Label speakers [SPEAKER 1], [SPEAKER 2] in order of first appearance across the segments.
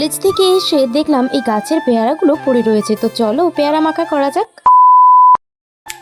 [SPEAKER 1] College থেকে এসে দেখলাম এই গাছের পেয়ারাগুলো পড়ে রয়েছে, তো চলো পেয়ারা মাখা করা যাক।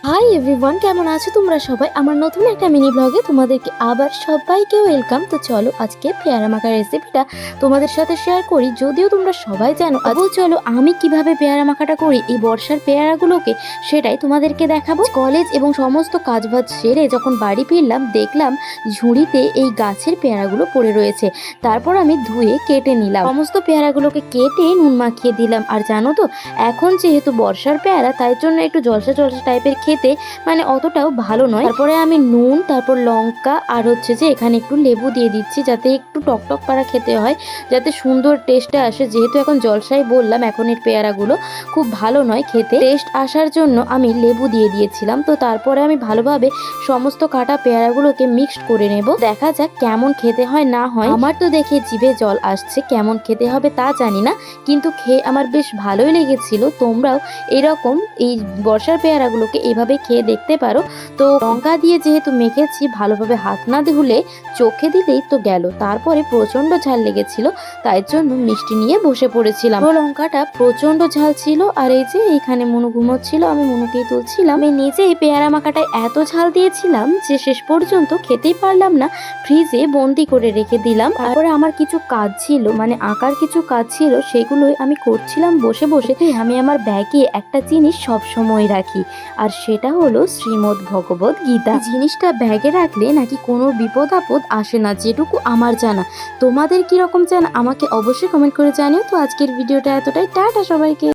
[SPEAKER 1] হাই এভরিওয়ান, কেমন আছো তোমরা সবাই? আমার নতুন একটা মিনি ব্লগে তোমাদেরকে আবার সবাইকে ওয়েলকাম। তো চলো আজকে পেয়ারা মাখার রেসিপিটা তোমাদের সাথে শেয়ার করি। যদিও তোমরা সবাই জানো, চলো আমি কিভাবে পেয়ারা মাখাটা করি এই বর্ষার পেয়ারাগুলোকে, সেটাই তোমাদেরকে দেখাবো। কলেজ এবং সমস্ত কাজবাজ সেরে যখন বাড়ি ফিরলাম, দেখলাম ঝুড়িতে এই গাছের পেয়ারাগুলো পড়ে রয়েছে। তারপর আমি ধুয়ে কেটে নিলাম, সমস্ত পেয়ারাগুলোকে কেটে নুন মাখিয়ে দিলাম। আর জানো তো, এখন যেহেতু বর্ষার পেয়ারা, তাই জন্য একটু জলসা জলসা টাইপের খেতে মানে অতটাও ভালো নয়। তারপরে আমি নুন, তারপর লঙ্কা আর হচ্ছে যে এখানে একটু লেবু দিয়ে দিচ্ছি, যাতে একটু টকটক পাড়া খেতে হয়, যাতে সুন্দর টেস্টটা আসে। যেহেতু এখন জলসাই বললাম, এখন এর পেয়ারাগুলো খুব ভালো নয় খেতে, টেস্ট আসার জন্য আমি লেবু দিয়ে দিয়েছিলাম। তো তারপরে আমি ভালোভাবে সমস্ত কাটা পেয়ারাগুলোকে মিক্সড করে নেব। দেখা যাক কেমন খেতে হয় না হয়। আমার তো দেখে জিভে জল আসছে, কেমন খেতে হবে তা জানি না, কিন্তু খেয়ে আমার বেশ ভালোই লেগেছিল। তোমরাও এরকম এই বর্ষার পেয়ারাগুলোকে এভাবে খেয়ে দেখতে পারো। তো লঙ্কা দিয়ে যেহেতু মেখেছি, ভালোভাবে হাত না ধুলে চোখে দিলেই তো গেল। তারপরে প্রচন্ড ঝাল লেগেছিল, তাই জন্য মিষ্টি নিয়ে বসে পড়েছিলাম। লঙ্কাটা প্রচন্ড ঝাল ছিল। আর এই যে এখানে মনু ঘুমোচ্ছিল, আমি মনুকেই তুলছিলাম। আমি নিজেই পেয়ারা মাখাটায় এত ঝাল দিয়েছিলাম যে শেষ পর্যন্ত খেতেই পারলাম না, ফ্রিজে বন্দি করে রেখে দিলাম। তারপরে আমার কিছু কাজ ছিল, মানে আঁকার কিছু কাজ ছিল, সেগুলোই আমি করছিলাম বসে বসে। আমি আমার ব্যাগে একটা জিনিস সব সময় রাখি, আর সেটা হলো শ্রীমদ্ ভগবত গীতা। জিনিসটা ব্যাগে রাখলে নাকি কোনো বিপদ আপদ আসে না, যেটুকু আমার জানা। তোমাদের কিরকম জানা আমাকে অবশ্যই কমেন্ট করে জানিও। তো আজকের ভিডিওটা এতটাই, টাটা সবাইকে।